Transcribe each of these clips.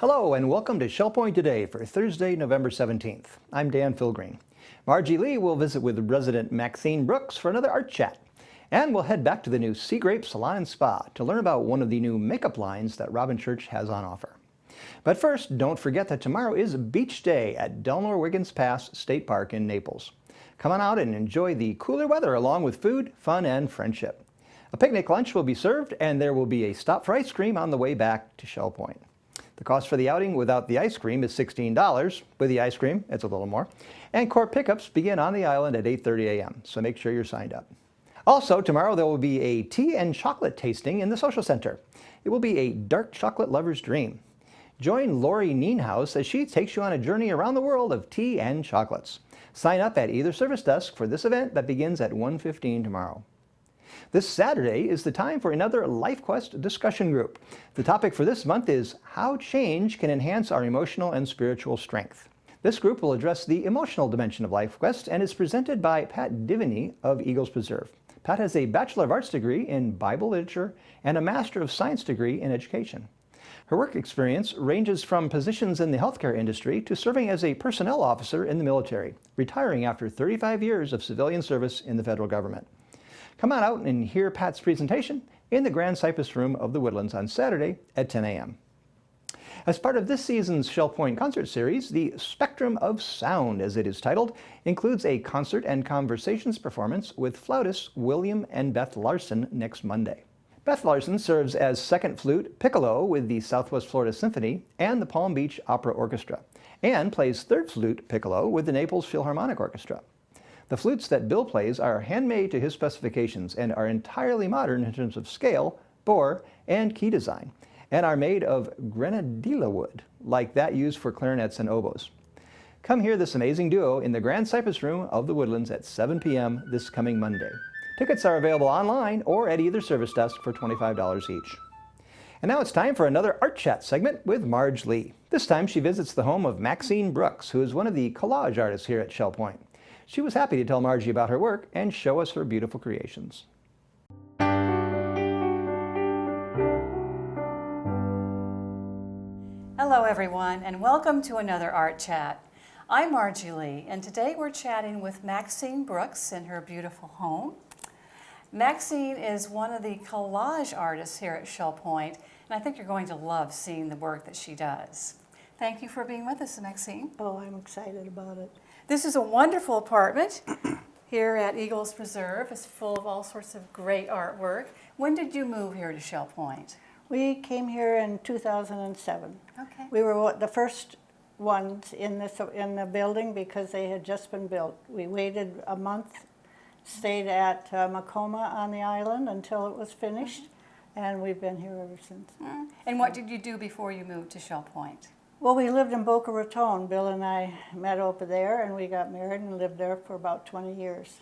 Hello and welcome to Shell Point Today for Thursday, November 17th. I'm Dan Philgreen. Margie Lee will visit with resident Maxine Brooks for another art chat. And we'll head back to the new Seagrape Salon Spa to learn about one of the new makeup lines that Robyn Church has on offer. But first, don't forget that tomorrow is Beach Day at Delmar Wiggins Pass State Park in Naples. Come on out and enjoy the cooler weather along with food, fun, and friendship. A picnic lunch will be served and there will be a stop for ice cream on the way back to Shell Point. The cost for the outing without the ice cream is $16. With the ice cream, it's a little more. And court pickups begin on the island at 8:30 a.m., so make sure you're signed up. Also, tomorrow there will be a tea and chocolate tasting in the social center. It will be a dark chocolate lover's dream. Join Lori Nienhaus as she takes you on a journey around the world of tea and chocolates. Sign up at either service desk for this event that begins at 1:15 tomorrow. This Saturday is the time for another LifeQuest discussion group. The topic for this month is how change can enhance our emotional and spiritual strength. This group will address the emotional dimension of LifeQuest and is presented by Pat Divany of Eagles Preserve. Pat has a Bachelor of Arts degree in Bible Literature and a Master of Science degree in Education. Her work experience ranges from positions in the healthcare industry to serving as a personnel officer in the military, retiring after 35 years of civilian service in the federal government. Come on out and hear Pat's presentation in the Grand Cypress Room of the Woodlands on Saturday at 10 a.m. As part of this season's Shell Point concert series, the Spectrum of Sound, as it is titled, includes a concert and conversations performance with flautists William and Beth Larson next Monday. Beth Larson serves as second flute piccolo with the Southwest Florida Symphony and the Palm Beach Opera Orchestra, and plays third flute piccolo with the Naples Philharmonic Orchestra. The flutes that Bill plays are handmade to his specifications and are entirely modern in terms of scale, bore, and key design, and are made of grenadilla wood, like that used for clarinets and oboes. Come hear this amazing duo in the Grand Cypress Room of the Woodlands at 7 p.m. this coming Monday. Tickets are available online or at either service desk for $25 each. And now it's time for another Art Chat segment with Marge Lee. This time she visits the home of Maxine Brooks, who is one of the collage artists here at Shell Point. She was happy to tell Margie about her work and show us her beautiful creations. Hello everyone and welcome to another Art Chat. I'm Margie Lee and today we're chatting with Maxine Brooks in her beautiful home. Maxine is one of the collage artists here at Shell Point and I think you're going to love seeing the work that she does. Thank you for being with us, Maxine. Oh, I'm excited about it. This is a wonderful apartment here at Eagles Preserve. It's full of all sorts of great artwork. When did you move here to Shell Point? We came here in 2007. Okay. We were the first ones in the building because they had just been built. We waited a month, stayed at Macoma on the island until it was finished, and we've been here ever since. And what did you do before you moved to Shell Point? Well, we lived in Boca Raton. Bill and I met over there, and we got married and lived there for about 20 years.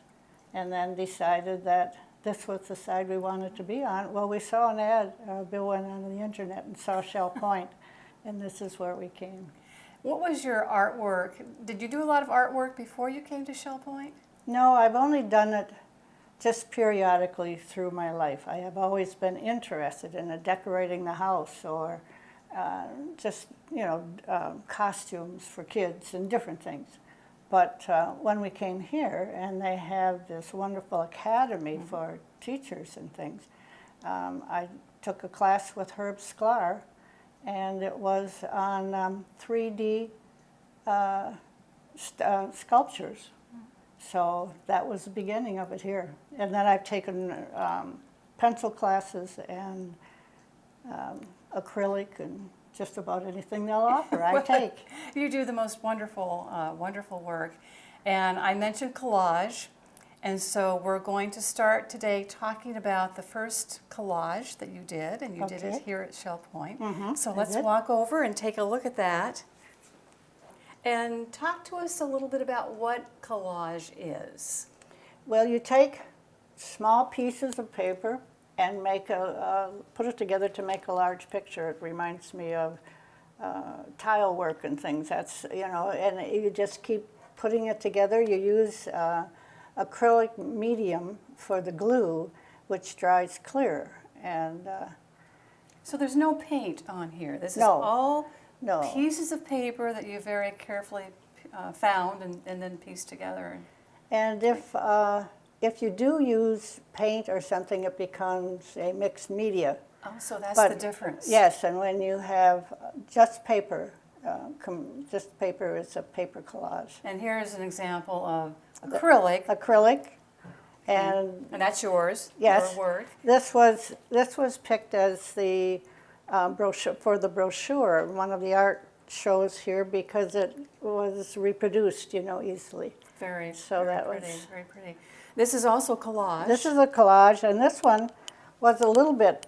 And then decided that this was the side we wanted to be on. Well, we saw an ad. Bill went on the internet and saw Shell Point, and this is where we came. What was your artwork? Did you do a lot of artwork before you came to Shell Point? No, I've only done it just periodically through my life. I have always been interested in decorating the house or costumes for kids and different things. But when we came here, and they have this wonderful academy for teachers and things, I took a class with Herb Sklar, and it was on 3D sculptures. So that was the beginning of it here. And then I've taken pencil classes and acrylic and just about anything they'll offer, I take. You do the most wonderful, wonderful work. And I mentioned collage, and so we're going to start today talking about the first collage that you did, and you did it here at Shell Point. So let's walk over and take a look at that. And talk to us a little bit about what collage is. Well, you take small pieces of paper and put it together to make a large picture. It reminds me of tile work and things. That's, and you just keep putting it together. You use acrylic medium for the glue, which dries clear. And so there's no paint on here. This is No. all No. pieces of paper that you very carefully found and then pieced together. And if you do use paint or something, it becomes a mixed media. Oh, so that's But the difference. yes, and when you have just paper, just paper, it's a paper collage. And here is an example of acrylic, Acrylic, and and that's yours. yes, Your work. this was picked as the brochure for the brochure, one of the art shows here, because it was reproduced, easily. Very, So very that pretty, was- very pretty. This is also collage. This is a collage, and this one was a little bit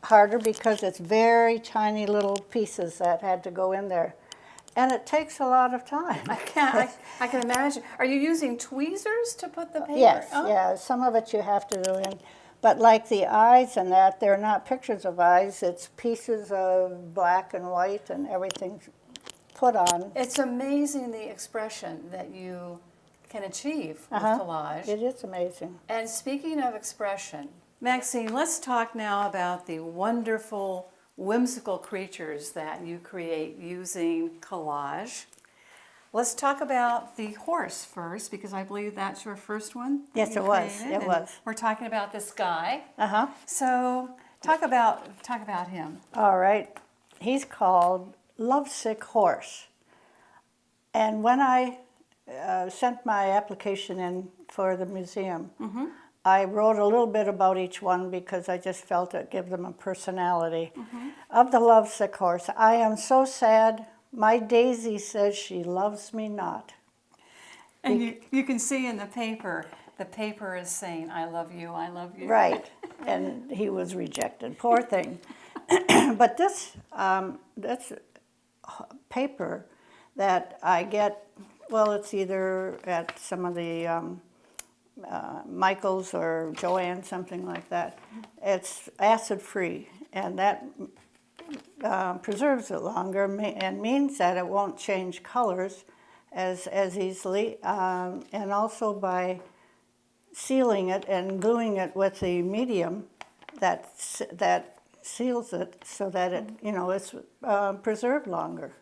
harder because it's very tiny little pieces that had to go in there. And it takes a lot of time. I can imagine. Are you using tweezers to put the paper? Yes, Oh. yeah, some of it you have to do in. But like the eyes and that, they're not pictures of eyes, it's pieces of black and white and everything put on. It's amazing the expression that you can achieve with Uh-huh. collage. It is amazing. And speaking of expression, Maxine, let's talk now about the wonderful, whimsical creatures that you create using collage. Let's talk about the horse first, because I believe that's your first one. that Yes, you it was. created, It and was. We're talking about this guy. Uh-huh. So talk about him. All right. He's called Lovesick Horse. And when I sent my application in for the museum, I wrote a little bit about each one because I just felt it gave them a personality. Of the Lovesick Horse, I am so sad, my Daisy says she loves me not. And you can see in the paper is saying, I love you, I love you. Right, and he was rejected, poor thing. But this paper that I get, well, it's either at some of the Michael's or Joanne, something like that. It's acid-free, and that preserves it longer and means that it won't change colors as easily, and also by sealing it and gluing it with the medium that seals it so that it's preserved longer.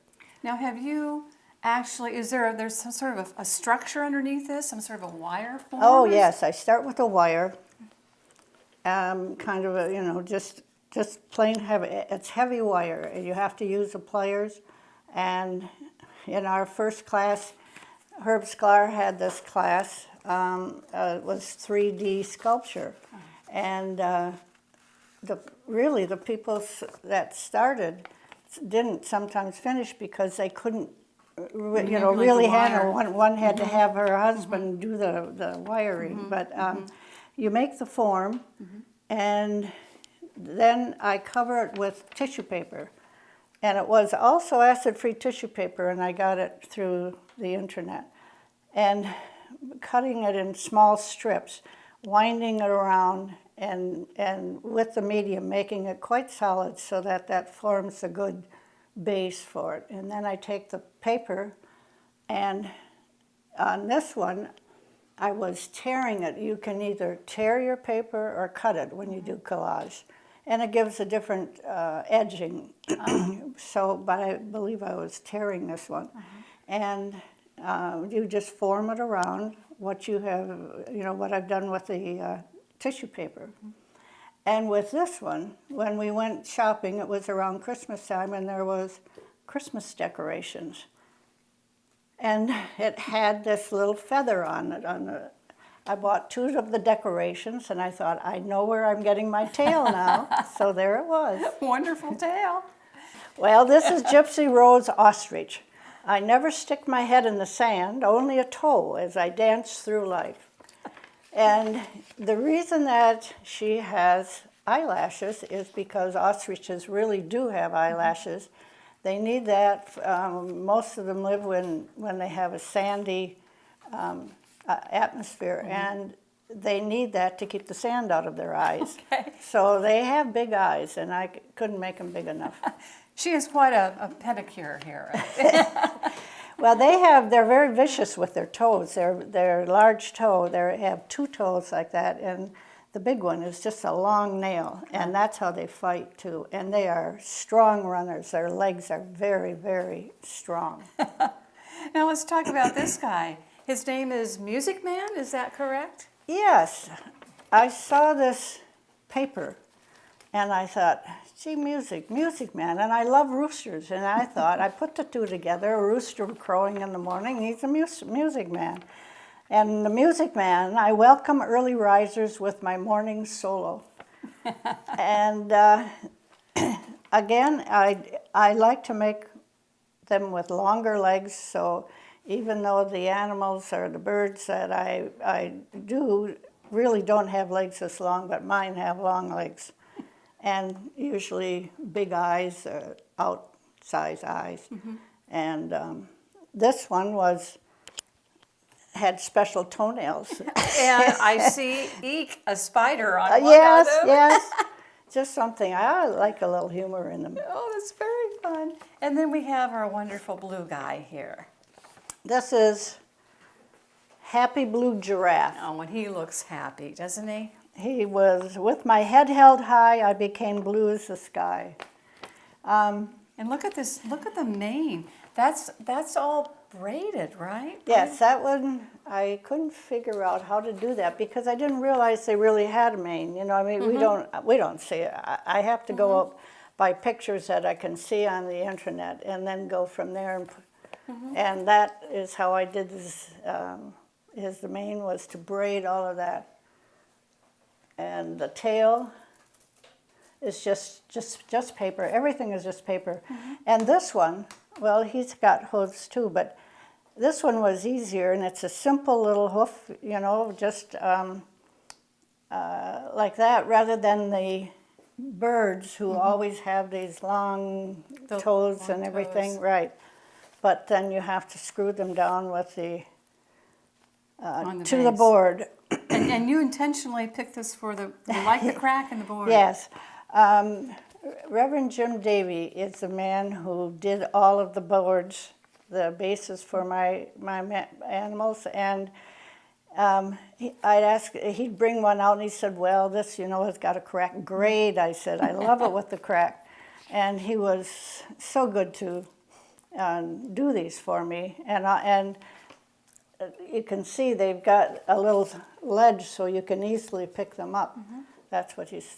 Now, have you actually, there's some sort of a structure underneath this, some sort of a wire form? Oh yes, I start with a wire, kind of a, just plain heavy. It's heavy wire. You have to use the pliers, and in our first class, Herb Sklar had this class. It was 3D sculpture, and the people that started didn't sometimes finish because they couldn't, really handle. One had to have her husband do the wiring, but you make the form, and then I cover it with tissue paper. And it was also acid-free tissue paper, and I got it through the internet. And cutting it in small strips, winding it around, and with the medium, making it quite solid so that forms a good base for it. And then I take the paper, and on this one, I was tearing it. You can either tear your paper or cut it when you do collage. And it gives a different edging. But I believe I was tearing this one. And you just form it around what you have, what I've done with the tissue paper. And with this one, when we went shopping, it was around Christmas time, and there was Christmas decorations. And it had this little feather on it. I bought 2 of the decorations, and I thought, I know where I'm getting my tail now. So there it was. Wonderful tail. Well, this is Gypsy Rose Ostrich. I never stick my head in the sand, only a toe as I dance through life. And the reason that she has eyelashes is because ostriches really do have eyelashes. They need that. Most of them live when they have a sandy atmosphere, and they need that to keep the sand out of their eyes. Okay. So they have big eyes, and I couldn't make them big enough. She has quite a pedicure here. Well, they're very vicious with their toes. They're large toe. They have 2 toes like that, and the big one is just a long nail, and that's how they fight too. And they are strong runners. Their legs are very, very strong. Now let's talk about this guy. His name is Music Man, is that correct? Yes, I saw this paper, and I thought, gee, Music Man, and I love roosters, and I thought, I put the two together, a rooster crowing in the morning, he's a music man. And the Music Man, I welcome early risers with my morning solo. And again, I like to make them with longer legs, so even though the animals or the birds that I do really don't have legs this long, but mine have long legs. And usually big eyes, outsize eyes. And this one had special toenails. And I see eek, a spider on one Yes, of them. yes. Just something, I like a little humor in them. Oh, that's very fun. And then we have our wonderful blue guy here. This is Happy Blue Giraffe. Oh, and he looks happy, doesn't he? He was, with my head held high, I became blue as the sky. And look at this, look at the mane. That's all braided, right? Yes, that one, I couldn't figure out how to do that because I didn't realize they really had a mane. You know, I mean, we don't see it. I have to go up by pictures that I can see on the internet and then go from there. And that is how I did this. The mane was to braid all of that. And the tail is just paper. Everything is just paper. And this one, well, he's got hooves too, but this one was easier, and it's a simple little hoof, you know, just like that, rather than the birds who always have these long toes and everything, toes. right? But then you have to screw them down with the to the base. board. And you intentionally picked this for you like the crack in the board. Yes. Reverend Jim Davy is the man who did all of the boards, the bases for my animals, and I'd ask, he'd bring one out and he said, well, this, you know, has got a crack. Great, I said, I love it with the crack. And he was so good to do these for me. And you can see they've got a little ledge so you can easily pick them up. That's what he's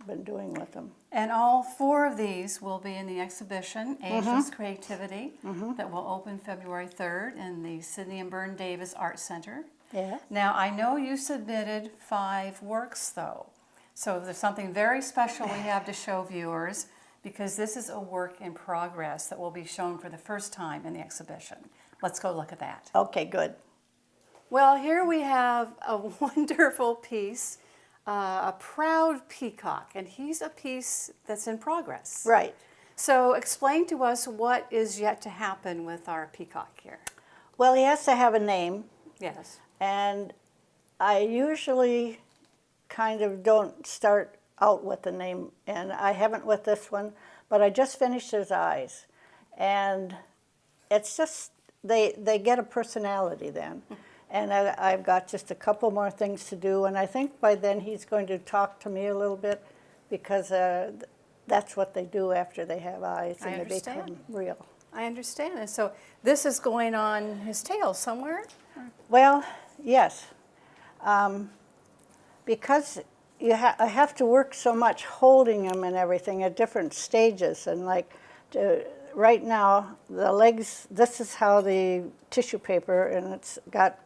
been doing with them. And all 4 of these will be in the exhibition, Ageless Creativity, that will open February 3rd in the Sidney and Byrne Davis Art Center. Yeah. Now, I know you submitted 5 works, though. So there's something very special we have to show viewers, because this is a work in progress that will be shown for the first time in the exhibition. Let's go look at that. Okay, good. Well, here we have a wonderful piece, a proud peacock, and he's a piece that's in progress. Right. So explain to us what is yet to happen with our peacock here. Well, he has to have a name, Yes. and I usually kind of don't start out with the name, and I haven't with this one, but I just finished his eyes. And it's just, they get a personality then. And I've got just a couple more things to do, and I think by then he's going to talk to me a little bit, because that's what they do after they have eyes, I and they understand. become real. I understand. And so this is going on his tail somewhere? Well, yes. Because I have to work so much holding them and everything at different stages. And like right now, the legs, this is how the tissue paper, and it's got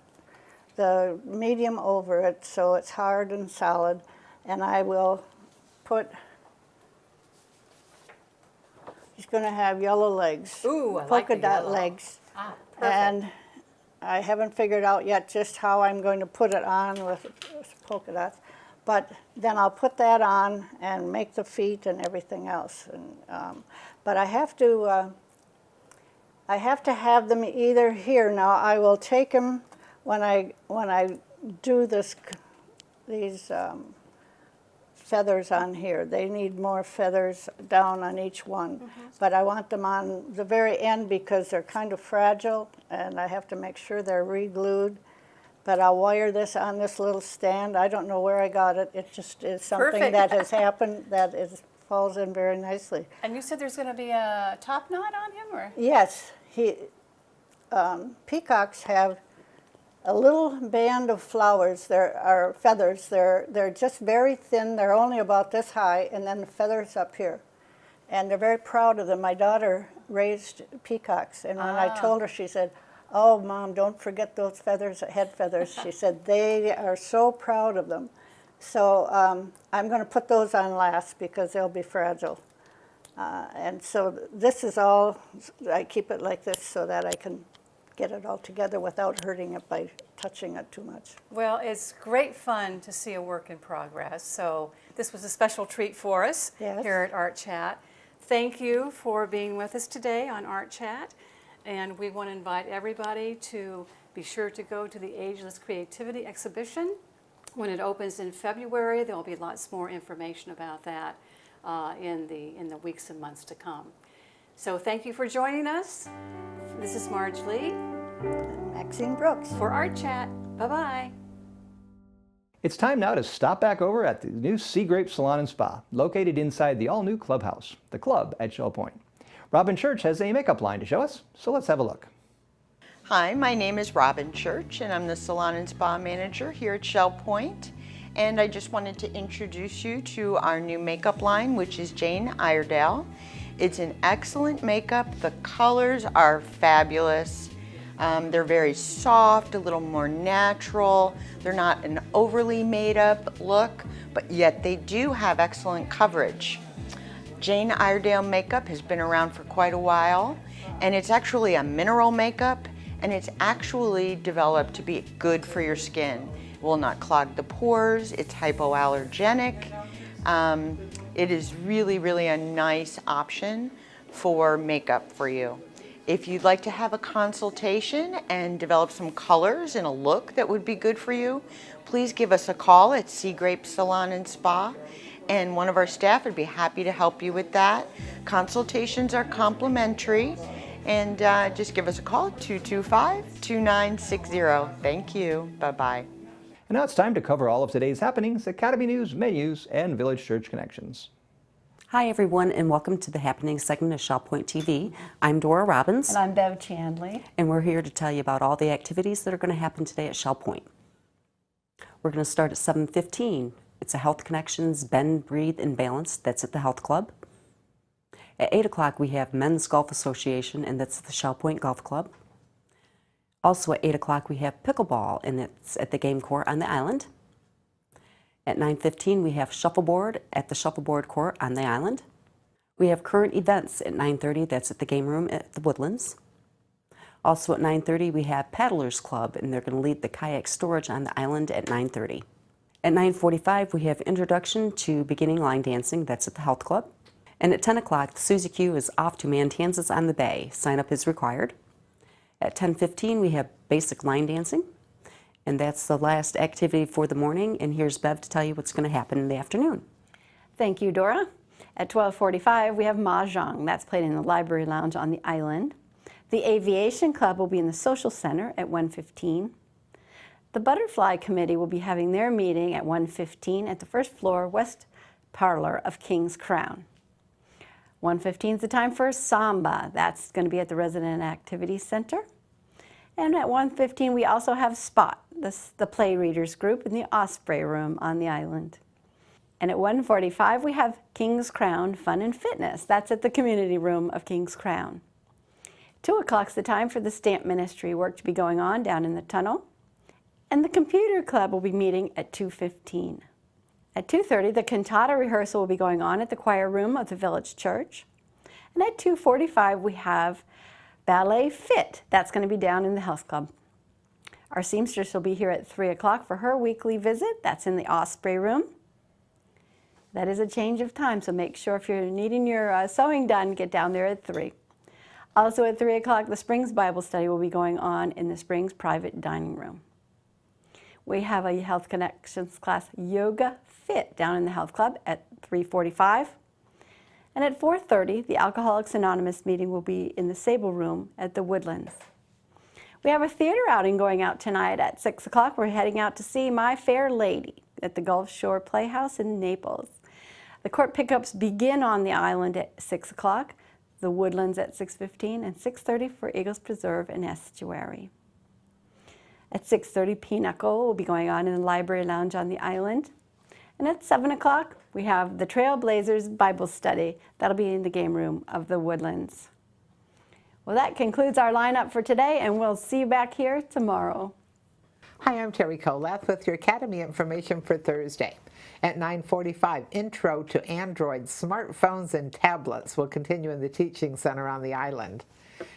the medium over it, so it's hard and solid. And I will put, he's going to have yellow legs. Ooh, I like polka the dot yellow. legs. Ah, perfect. And I haven't figured out yet just how I'm going to put it on with polka dots. But then I'll put that on and make the feet and everything else. And, but I have to have them either here. Now I will take them when I do these feathers on here. They need more feathers down on each one. But I want them on the very end because they're kind of fragile, and I have to make sure they're re-glued. but I'll wire this on this little stand. I don't know where I got it. It just is something Perfect. that has happened that falls in very nicely. And you said there's going to be a top knot on him, or? Yes, peacocks have a little band of flowers. There are feathers. They're just very thin. They're only about this high, and then the feathers up here. And they're very proud of them. My daughter raised peacocks, and when I told her, she said, "Oh, Mom, don't forget those feathers, head feathers." She said, "They are so proud of them." So I'm going to put those on last because they'll be fragile. And so this is all, I keep it like this so that I can get it all together without hurting it by touching it too much. Well, it's great fun to see a work in progress. So this was a special treat for us here at Art Chat. Thank you for being with us today on Art Chat. And we want to invite everybody to be sure to go to the Ageless Creativity exhibition. When it opens in February, there will be lots more information about that in the weeks and months to come. So thank you for joining us. This is Marge Lee. And Maxine Brooks. For Art Chat. Bye-bye. It's time now to stop back over at the new Seagrape Salon and Spa, located inside the all-new clubhouse, the Club at Shell Point. Robyn Church has a makeup line to show us, so let's have a look. Hi, my name is Robyn Church, and I'm the Salon and Spa Manager here at Shell Point. And I just wanted to introduce you to our new makeup line, which is Jane Iredale. It's an excellent makeup. The colors are fabulous. They're very soft, a little more natural. They're not an overly made up look, but yet they do have excellent coverage. Jane Iredale makeup has been around for quite a while, and it's actually a mineral makeup, and it's actually developed to be good for your skin. It will not clog the pores. It's hypoallergenic. It is really, really a nice option for makeup for you. If you'd like to have a consultation and develop some colors and a look that would be good for you, please give us a call at Seagrape Salon and Spa, and one of our staff would be happy to help you with that. Consultations are complimentary, and just give us a call at 225-2960. Thank you. Bye-bye. And now it's time to cover all of today's happenings, Academy News, menus, and Village Church connections. Hi everyone, and welcome to the Happenings segment of Shell Point TV. I'm Dora Robbins. And I'm Bev Chandley. And we're here to tell you about all the activities that are going to happen today at Shell Point. We're going to start at 7:15. It's a Health Connections Bend, Breathe, and Balance. That's at the Health Club. At 8 o'clock we have Men's Golf Association, and that's at the Shell Point Golf Club. Also at 8 o'clock we have Pickleball, and it's at the Game Court on the island. At 9:15 we have Shuffleboard at the Shuffleboard Court on the island. We have current events at 9:30, that's at the Game Room at the Woodlands. Also at 9:30 we have Paddlers Club, and they're going to lead the kayak storage on the island at 9:30. At 9:45 we have Introduction to Beginning Line Dancing, that's at the Health Club. And at 10 o'clock the Susie Q is off to Mantanzas on the Bay. Sign up is required. At 10:15 we have Basic Line Dancing. And that's the last activity for the morning, and here's Bev to tell you what's going to happen in the afternoon. Thank you, Dora. At 12:45, we have Mah-Jongg. That's played in the Library Lounge on the island. The Aviation Club will be in the Social Center at 1:15. The Butterfly Committee will be having their meeting at 1:15 at the first floor West Parlor of King's Crown. 1:15 is the time for Samba. That's going to be at the Resident Activity Center. And at 1:15, we also have Spot, the Play Readers group in the Osprey room on the island. And at 1:45, we have King's Crown Fun and Fitness. That's at the community room of King's Crown. 2 o'clock's the time for the stamp ministry work to be going on down in the tunnel. And the computer club will be meeting at 2:15. At 2:30, the Cantata rehearsal will be going on at the choir room of the village church. And at 2:45, we have Ballet Fit. That's going to be down in the health club. Our seamstress will be here at 3 o'clock for her weekly visit. That's in the Osprey room. That is a change of time, so make sure if you're needing your sewing done, get down there at 3. Also at 3 o'clock, the Springs Bible Study will be going on in the Springs private dining room. We have a Health Connections class, Yoga Fit, down in the health club at 3:45. And at 4:30, the Alcoholics Anonymous meeting will be in the Sabal room at the Woodlands. We have a theater outing going out tonight at 6 o'clock. We're heading out to see My Fair Lady at the Gulf Shore Playhouse in Naples. The court pickups begin on the island at 6 o'clock, the Woodlands at 6:15, and 6:30 for Eagles Preserve and Estuary. At 6:30, Pinochle will be going on in the Library Lounge on the island. And at 7 o'clock, we have the Trailblazers Bible Study. That'll be in the game room of the Woodlands. Well, that concludes our lineup for today, and we'll see you back here tomorrow. Hi, I'm Terry Colath with your Academy information for Thursday. At 9:45, Intro to Android Smartphones and Tablets will continue in the Teaching Center on the island.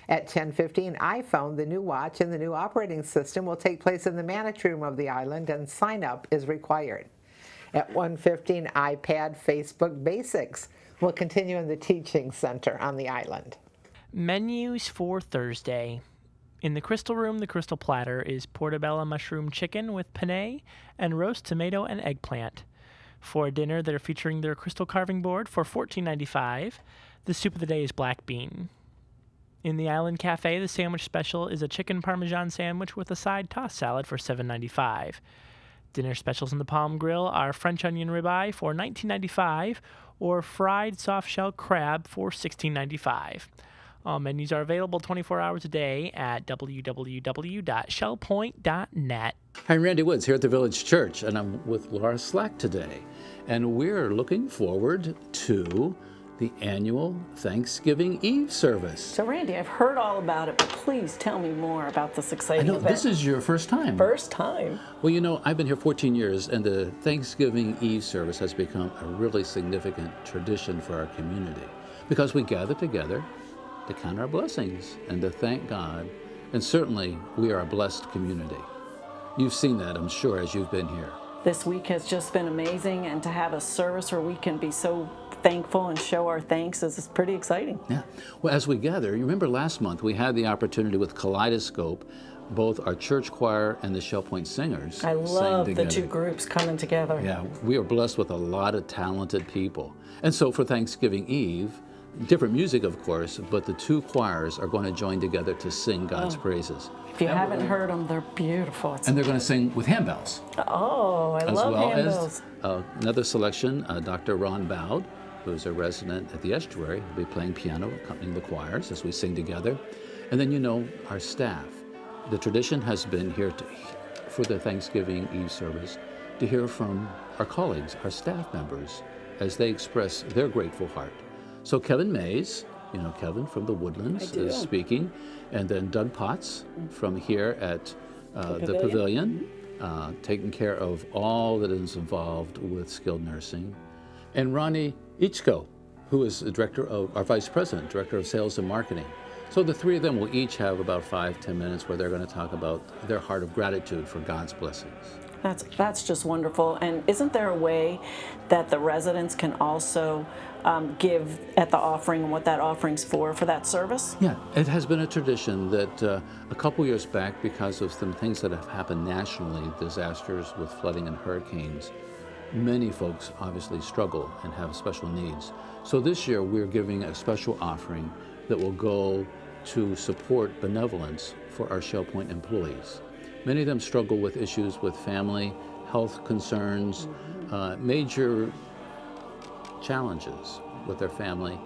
At 10:15, iPhone, the new watch, and the new operating system will take place in the Manatee room of the island, and sign-up is required. At 1:15, iPad, Facebook Basics will continue in the Teaching Center on the island. Menus for Thursday. In the Crystal Room, the Crystal Platter is portobello mushroom chicken with penne and roast tomato and eggplant. For dinner, they're featuring their crystal carving board for $14.95. The soup of the day is black bean. In the Island Cafe, the sandwich special is a chicken parmesan sandwich with a side tossed salad for $7.95. Dinner specials in the Palm Grill are French onion ribeye for $19.95 or fried soft-shell crab for $16.95. All menus are available 24 hours a day at www.shellpoint.net. Hi, I'm Randy Woods here at the Village Church, and I'm with Laura Slack today. And we're looking forward to the annual Thanksgiving Eve service. So Randy, I've heard all about it, but please tell me more about this exciting I know, event. this is your first time. First time. Well, you know, I've been here 14 years, and the Thanksgiving Eve service has become a really significant tradition for our community because we gather together to count our blessings and to thank God. And certainly, we are a blessed community. You've seen that, I'm sure, as you've been here. This week has just been amazing, and to have a service where we can be so thankful and show our thanks is pretty exciting. Yeah. Well, as we gather, you remember last month we had the opportunity with Kaleidoscope, both our church choir and the Shell Point Singers. I love the two groups coming together. Yeah, we are blessed with a lot of talented people. And so for Thanksgiving Eve, different music, of course, but the two choirs are going to join together to sing God's praises. If you haven't heard them, they're beautiful. And they're going to sing with handbells. Oh, I love handbells. As another selection, Dr. Ron Bowd, who's a resident at the Estuary, will be playing piano, accompanying the choirs as we sing together. And then, you know, our staff. The tradition has been here for the Thanksgiving Eve service to hear from our colleagues, our staff members, as they express their grateful heart. So Kevin Mays, you know Kevin from the Woodlands, is speaking, and then Doug Potts from here at the Pavilion, taking care of all that is involved with skilled nursing, and Ronnie Ichko, who is the director of our vice president, director of sales and marketing. So the three of them will each have about 5-10 minutes where they're going to talk about their heart of gratitude for God's blessings. That's just wonderful. And isn't there a way that the residents can also give at the offering and what that offering's for that service? Yeah, it has been a tradition that a couple years back, because of some things that have happened nationally, disasters with flooding and hurricanes, many folks obviously struggle and have special needs. So this year we're giving a special offering that will go to support benevolence for our Shell Point employees. Many of them struggle with issues with family, health concerns, major challenges with their family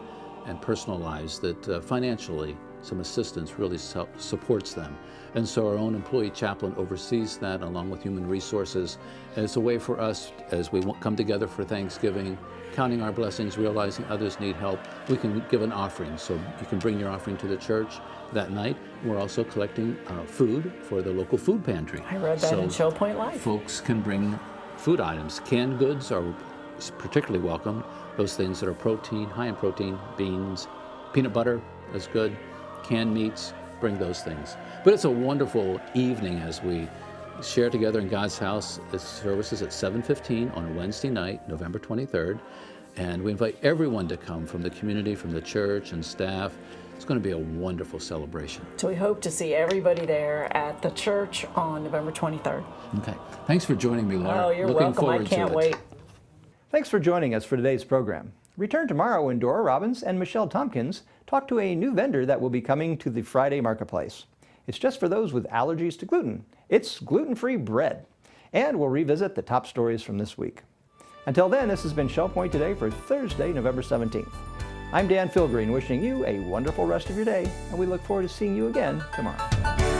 and personal lives that financially some assistance really supports them. And so our own employee chaplain oversees that along with human resources. And it's a way for us, as we come together for Thanksgiving, counting our blessings, realizing others need help, we can give an offering. So you can bring your offering to the church that night. We're also collecting food for the local food pantry. I read that in Shell Point Life. Folks can bring food items. Canned goods are particularly welcome. Those things that are protein, high in protein, beans, peanut butter is good, canned meats, bring those things. But it's a wonderful evening as we share together in God's house. It's services at 7:15 on a Wednesday night, November 23rd. And we invite everyone to come from the community, from the church and staff. It's going to be a wonderful celebration. So we hope to see everybody there at the church on November 23rd. Okay. Thanks for joining me, Laura. Oh, you're Looking welcome. I forward to can't it. wait. Thanks for joining us for today's program. Return tomorrow when Dora Robbins and Michelle Tompkins talk to a new vendor that will be coming to the Friday Marketplace. It's just for those with allergies to gluten. It's gluten-free bread. And we'll revisit the top stories from this week. Until then, this has been Shell Point Today for Thursday, November 17th. I'm Dan Philgreen, wishing you a wonderful rest of your day, and we look forward to seeing you again tomorrow.